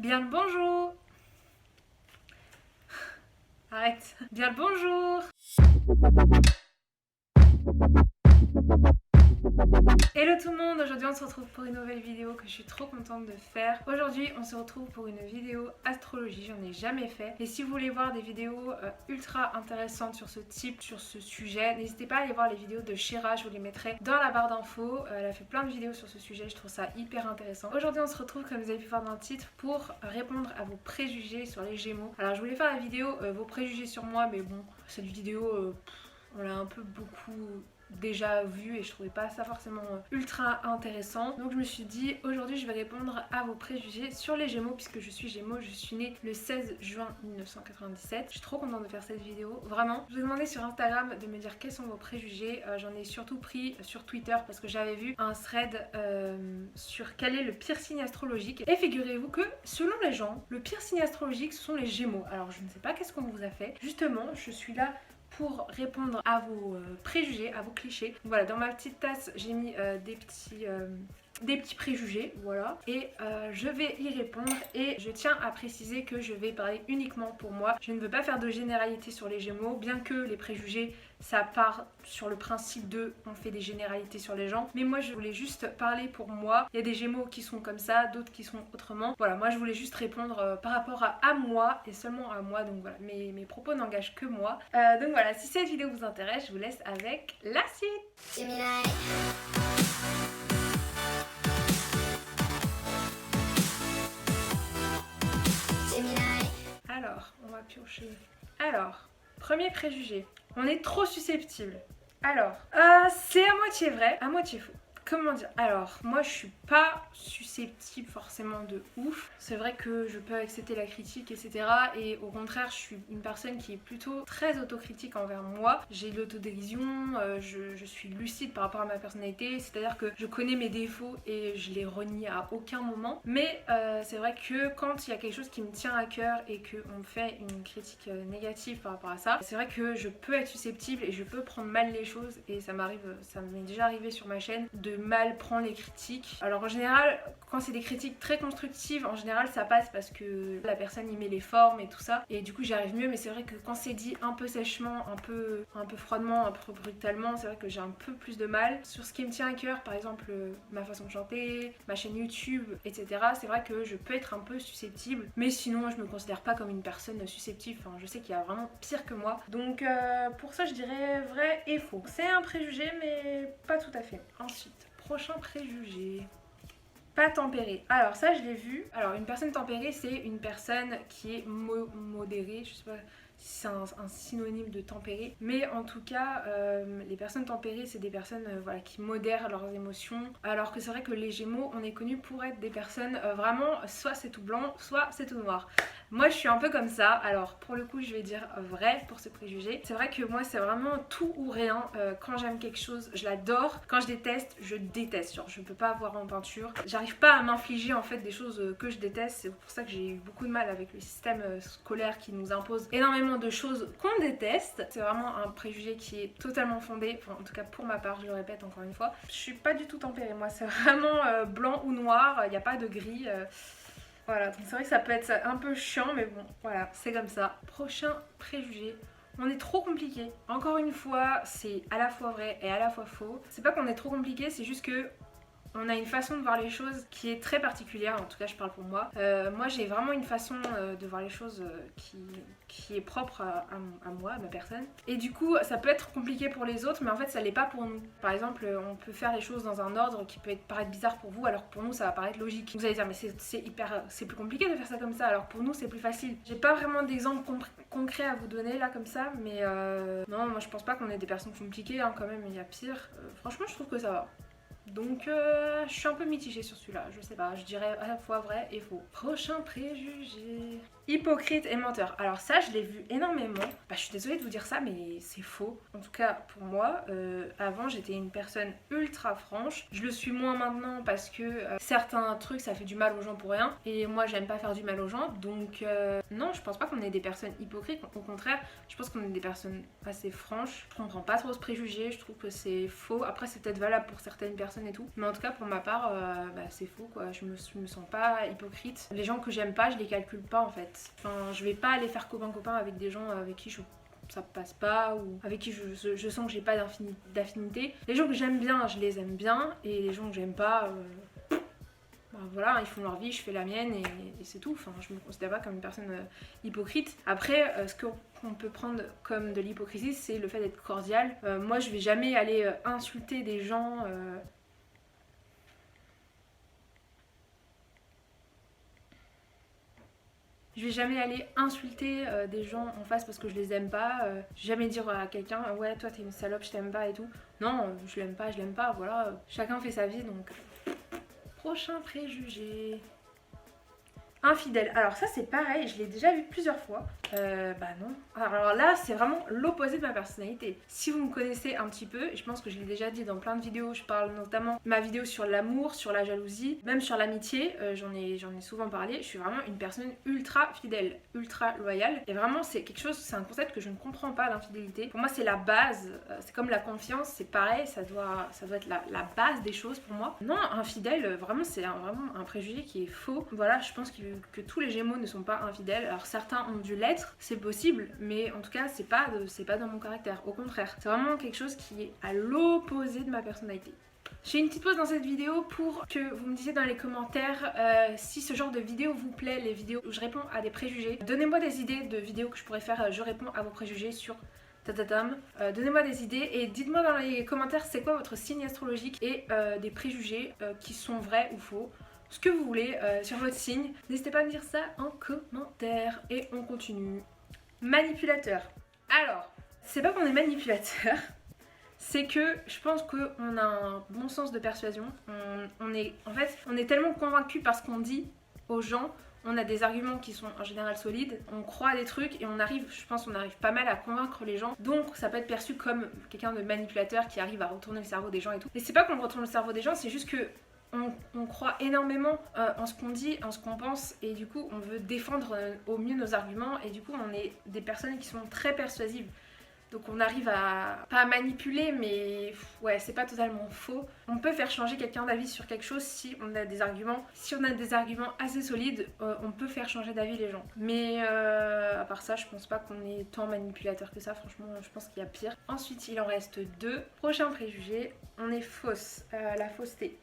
Bien le bonjour. Arrête. Bien le bonjour. Hello tout le monde, aujourd'hui on se retrouve pour une nouvelle vidéo que je suis trop contente de faire. Aujourd'hui on se retrouve pour une vidéo astrologie, j'en ai jamais fait. Et si vous voulez voir des vidéos ultra intéressantes sur ce type, sur ce sujet, n'hésitez pas à aller voir les vidéos de Shira, je vous les mettrai dans la barre d'infos. Elle a fait plein de vidéos sur ce sujet, je trouve ça hyper intéressant. Aujourd'hui on se retrouve, comme vous avez pu voir dans le titre, pour répondre à vos préjugés sur les Gémeaux. Alors je voulais faire la vidéo vos préjugés sur moi, mais bon, cette vidéo, on l'a un peu beaucoup déjà vu et je trouvais pas ça forcément ultra intéressant, donc je me suis dit aujourd'hui je vais répondre à vos préjugés sur les Gémeaux, puisque je suis Gémeaux, je suis née le 16 juin 1997. Je suis trop contente de faire cette vidéo, vraiment. Je vous ai demandé sur Instagram de me dire quels sont vos préjugés. J'en ai surtout pris sur Twitter parce que j'avais vu un thread sur quel est le pire signe astrologique, et figurez-vous que selon les gens le pire signe astrologique ce sont les Gémeaux. Alors je ne sais pas qu'est-ce qu'on vous a fait, justement je suis là pour répondre à vos préjugés, à vos clichés. Donc voilà, dans ma petite tasse, j'ai mis des petits préjugés, voilà. Et je vais y répondre, et je tiens à préciser que je vais parler uniquement pour moi. Je ne veux pas faire de généralité sur les Gémeaux, bien que les préjugés, ça part sur le principe de on fait des généralités sur les gens. Mais moi, je voulais juste parler pour moi. Il y a des Gémeaux qui sont comme ça, d'autres qui sont autrement. Voilà, moi, je voulais juste répondre par rapport à moi et seulement à moi. Donc voilà, mes propos n'engagent que moi. Donc voilà, si cette vidéo vous intéresse, je vous laisse avec la suite. Alors, on va piocher. Alors, premier préjugé. On est trop susceptible. Alors, c'est à moitié vrai, à moitié faux. Comment dire? Alors, moi je suis pas susceptible forcément de ouf. C'est vrai que je peux accepter la critique, etc. Et au contraire, je suis une personne qui est plutôt très autocritique envers moi. J'ai de l'autodérision, je suis lucide par rapport à ma personnalité. C'est-à-dire que je connais mes défauts et je les renie à aucun moment. Mais c'est vrai que quand il y a quelque chose qui me tient à cœur et qu'on me fait une critique négative par rapport à ça, c'est vrai que je peux être susceptible et je peux prendre mal les choses. Et ça m'est déjà arrivé sur ma chaîne de mal prendre les critiques. Alors en général, quand c'est des critiques très constructives, en général ça passe parce que la personne y met les formes et tout ça, et du coup j'y arrive mieux. Mais c'est vrai que quand c'est dit un peu sèchement, un peu froidement, un peu brutalement, c'est vrai que j'ai un peu plus de mal. Sur ce qui me tient à cœur, par exemple ma façon de chanter, ma chaîne YouTube, etc., c'est vrai que je peux être un peu susceptible, mais sinon je me considère pas comme une personne susceptible. Enfin, je sais qu'il y a vraiment pire que moi, donc pour ça je dirais vrai et faux. C'est un préjugé mais pas tout à fait. Ensuite, prochain préjugé. Pas tempéré. Alors ça je l'ai vu. Alors une personne tempérée, c'est une personne qui est modérée. Je sais pas si c'est un synonyme de tempéré, mais en tout cas les personnes tempérées, c'est des personnes voilà, qui modèrent leurs émotions. Alors que c'est vrai que les Gémeaux, on est connus pour être des personnes vraiment soit c'est tout blanc, soit c'est tout noir. Moi je suis un peu comme ça. Alors pour le coup je vais dire vrai pour ce préjugé. C'est vrai que moi c'est vraiment tout ou rien. Quand j'aime quelque chose je l'adore, quand je déteste je déteste. Genre je peux pas voir en peinture, j'arrive pas à m'infliger en fait des choses que je déteste. C'est pour ça que j'ai eu beaucoup de mal avec le système scolaire qui nous impose énormément de choses qu'on déteste. C'est vraiment un préjugé qui est totalement fondé, enfin en tout cas pour ma part, je le répète encore une fois. Je suis pas du tout tempérée, moi c'est vraiment blanc ou noir, il n'y a pas de gris. Voilà, donc c'est vrai que ça peut être un peu chiant, mais bon, voilà, c'est comme ça. Prochain préjugé. On est trop compliqué. Encore une fois, c'est à la fois vrai et à la fois faux. C'est pas qu'on est trop compliqué, c'est juste que on a une façon de voir les choses qui est très particulière, en tout cas je parle pour moi. Moi j'ai vraiment une façon de voir les choses qui est propre à moi, à ma personne. Et du coup ça peut être compliqué pour les autres, mais en fait ça l'est pas pour nous. Par exemple on peut faire les choses dans un ordre qui peut paraître bizarre pour vous, alors que pour nous ça va paraître logique. Vous allez dire mais c'est plus compliqué de faire ça comme ça, alors pour nous c'est plus facile. J'ai pas vraiment d'exemple concret à vous donner là comme ça, mais non, moi je pense pas qu'on ait des personnes compliquées, hein, quand même il y a pire. Franchement je trouve que ça va. Donc je suis un peu mitigée sur celui-là, je sais pas, je dirais à la fois vrai et faux. Prochain préjugé. Hypocrite et menteur. Alors ça je l'ai vu énormément. Bah, je suis désolée de vous dire ça mais c'est faux. En tout cas pour moi, avant j'étais une personne ultra franche. Je le suis moins maintenant parce que certains trucs ça fait du mal aux gens pour rien. Et moi j'aime pas faire du mal aux gens. Donc non, je pense pas qu'on ait des personnes hypocrites. Au contraire, je pense qu'on est des personnes assez franches. Je comprends pas trop ce préjugé, je trouve que c'est faux. Après c'est peut-être valable pour certaines personnes personnes et tout. Mais en tout cas pour ma part, c'est faux quoi, je me sens pas hypocrite. Les gens que j'aime pas, je les calcule pas en fait. Enfin, je vais pas aller faire copain-copain avec des gens avec qui ça passe pas ou avec qui je sens que j'ai pas d'affinité. Les gens que j'aime bien, je les aime bien, et les gens que j'aime pas, voilà, ils font leur vie, je fais la mienne et c'est tout. Enfin, je me considère pas comme une personne hypocrite. Après, ce qu'on peut prendre comme de l'hypocrisie, c'est le fait d'être cordial. Moi, je vais jamais aller insulter des gens. Je vais jamais aller insulter des gens en face parce que je les aime pas. Jamais dire à quelqu'un ouais toi t'es une salope, je t'aime pas et tout. Non, je l'aime pas, voilà. Chacun fait sa vie donc. Prochain préjugé. Infidèle. Alors ça c'est pareil, je l'ai déjà vu plusieurs fois. Non. Alors là c'est vraiment l'opposé de ma personnalité. Si vous me connaissez un petit peu, je pense que je l'ai déjà dit dans plein de vidéos, je parle notamment de ma vidéo sur l'amour, sur la jalousie, même sur l'amitié, j'en ai souvent parlé. Je suis vraiment une personne ultra fidèle, ultra loyale. Et vraiment c'est quelque chose, c'est un concept que je ne comprends pas, l'infidélité. Pour moi c'est la base, c'est comme la confiance, c'est pareil, ça doit être la base des choses pour moi. Non, infidèle, vraiment c'est vraiment un préjugé qui est faux. Voilà, je pense que tous les Gémeaux ne sont pas infidèles. Alors certains ont dû l'être, c'est possible, mais en tout cas c'est pas dans mon caractère. Au contraire, c'est vraiment quelque chose qui est à l'opposé de ma personnalité. J'ai une petite pause dans cette vidéo pour que vous me disiez dans les commentaires si ce genre de vidéo vous plaît, les vidéos où je réponds à des préjugés. Donnez-moi des idées de vidéos que je pourrais faire, je réponds à vos préjugés sur tatatam. Donnez-moi des idées et dites-moi dans les commentaires c'est quoi votre signe astrologique et des préjugés qui sont vrais ou faux. Ce que vous voulez sur votre signe. N'hésitez pas à me dire ça en commentaire. Et on continue. Manipulateur. Alors, c'est pas qu'on est manipulateur, c'est que je pense qu'on a un bon sens de persuasion. On est tellement convaincu par ce qu'on dit aux gens. On a des arguments qui sont en général solides, on croit à des trucs et je pense qu'on arrive pas mal à convaincre les gens. Donc ça peut être perçu comme quelqu'un de manipulateur qui arrive à retourner le cerveau des gens et tout. Mais c'est pas qu'on retourne le cerveau des gens, c'est juste que on croit énormément en ce qu'on dit, en ce qu'on pense, et du coup on veut défendre au mieux nos arguments, et du coup on est des personnes qui sont très persuasives. Donc on arrive pas à manipuler, mais ouais, c'est pas totalement faux. On peut faire changer quelqu'un d'avis sur quelque chose si on a des arguments. Si on a des arguments assez solides, on peut faire changer d'avis les gens. Mais à part ça, je pense pas qu'on est tant manipulateur que ça. Franchement, je pense qu'il y a pire. Ensuite, il en reste 2. Prochain préjugé, on est fausse. La fausseté.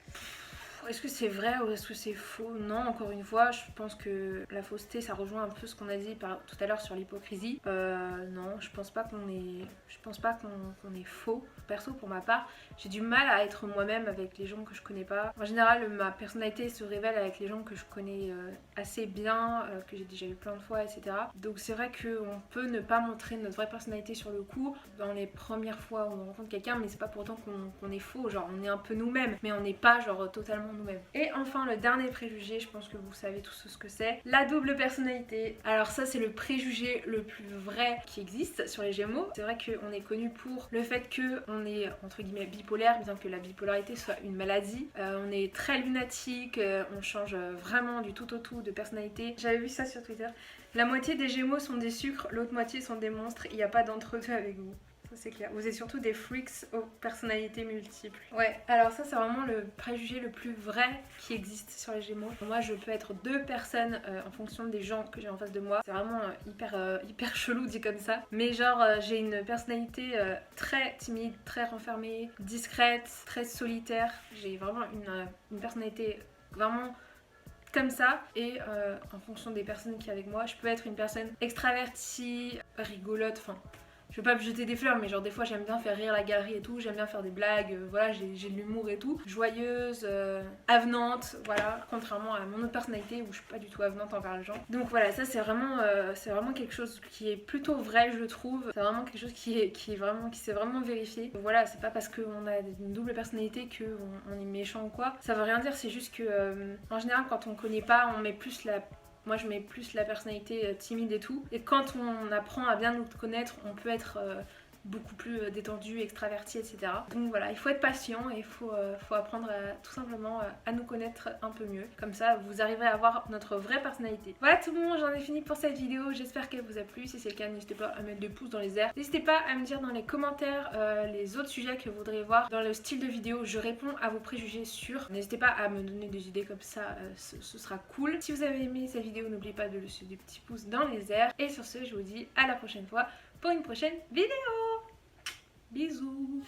Est-ce que c'est vrai ou est-ce que c'est faux? Non, encore une fois, je pense que la fausseté, ça rejoint un peu ce qu'on a dit tout à l'heure sur l'hypocrisie. Non, je pense pas qu'on est faux. Perso, pour ma part, j'ai du mal à être moi-même avec les gens que je connais pas. En général, ma personnalité se révèle avec les gens que je connais assez bien, que j'ai déjà eu plein de fois, etc. Donc c'est vrai qu'on peut ne pas montrer notre vraie personnalité sur le coup dans les premières fois où on rencontre quelqu'un, mais c'est pas pour autant qu'on est faux. Genre, on est un peu nous-mêmes, mais on n'est pas genre totalement nous-mêmes. Et enfin, le dernier préjugé, je pense que vous savez tous ce que c'est, la double personnalité. Alors ça, c'est le préjugé le plus vrai qui existe sur les Gémeaux. C'est vrai qu'on est connu pour le fait qu'on est entre guillemets bipolaire, bien que la bipolarité soit une maladie. On est très lunatique, on change vraiment du tout au tout de personnalité. J'avais vu ça sur Twitter. La moitié des Gémeaux sont des sucres, l'autre moitié sont des monstres. Il n'y a pas d'entre-deux avec vous. Ça c'est clair. Vous êtes surtout des freaks aux personnalités multiples. Ouais, alors ça c'est vraiment le préjugé le plus vrai qui existe sur les Gémeaux. Moi je peux être 2 personnes en fonction des gens que j'ai en face de moi. C'est vraiment hyper chelou dit comme ça. Mais genre j'ai une personnalité très timide, très renfermée, discrète, très solitaire. J'ai vraiment une personnalité vraiment comme ça, et en fonction des personnes qui sont avec moi, je peux être une personne extravertie, rigolote, enfin je veux pas me jeter des fleurs, mais genre des fois j'aime bien faire rire la galerie et tout, j'aime bien faire des blagues, voilà, j'ai de l'humour et tout, joyeuse, avenante, voilà, contrairement à mon autre personnalité où je suis pas du tout avenante envers les gens. Donc voilà, ça c'est vraiment quelque chose qui est plutôt vrai, je trouve. C'est vraiment quelque chose qui s'est vraiment vérifié. Donc voilà, c'est pas parce qu'on a une double personnalité qu'on est méchant ou quoi. Ça veut rien dire, c'est juste que en général quand on connaît pas, on met plus moi je mets plus la personnalité timide et tout. Et quand on apprend à bien nous connaître, on peut être beaucoup plus détendu, extraverti, etc. Donc voilà, il faut être patient et il faut apprendre tout simplement à nous connaître un peu mieux. Comme ça, vous arriverez à avoir notre vraie personnalité. Voilà tout le monde, j'en ai fini pour cette vidéo. J'espère qu'elle vous a plu. Si c'est le cas, n'hésitez pas à mettre des pouces dans les airs. N'hésitez pas à me dire dans les commentaires les autres sujets que vous voudriez voir dans le style de vidéo. Je réponds à vos préjugés sûrs. N'hésitez pas à me donner des idées comme ça, ce sera cool. Si vous avez aimé cette vidéo, n'oubliez pas de laisser des petits pouces dans les airs. Et sur ce, je vous dis à la prochaine fois pour une prochaine vidéo. Bisous.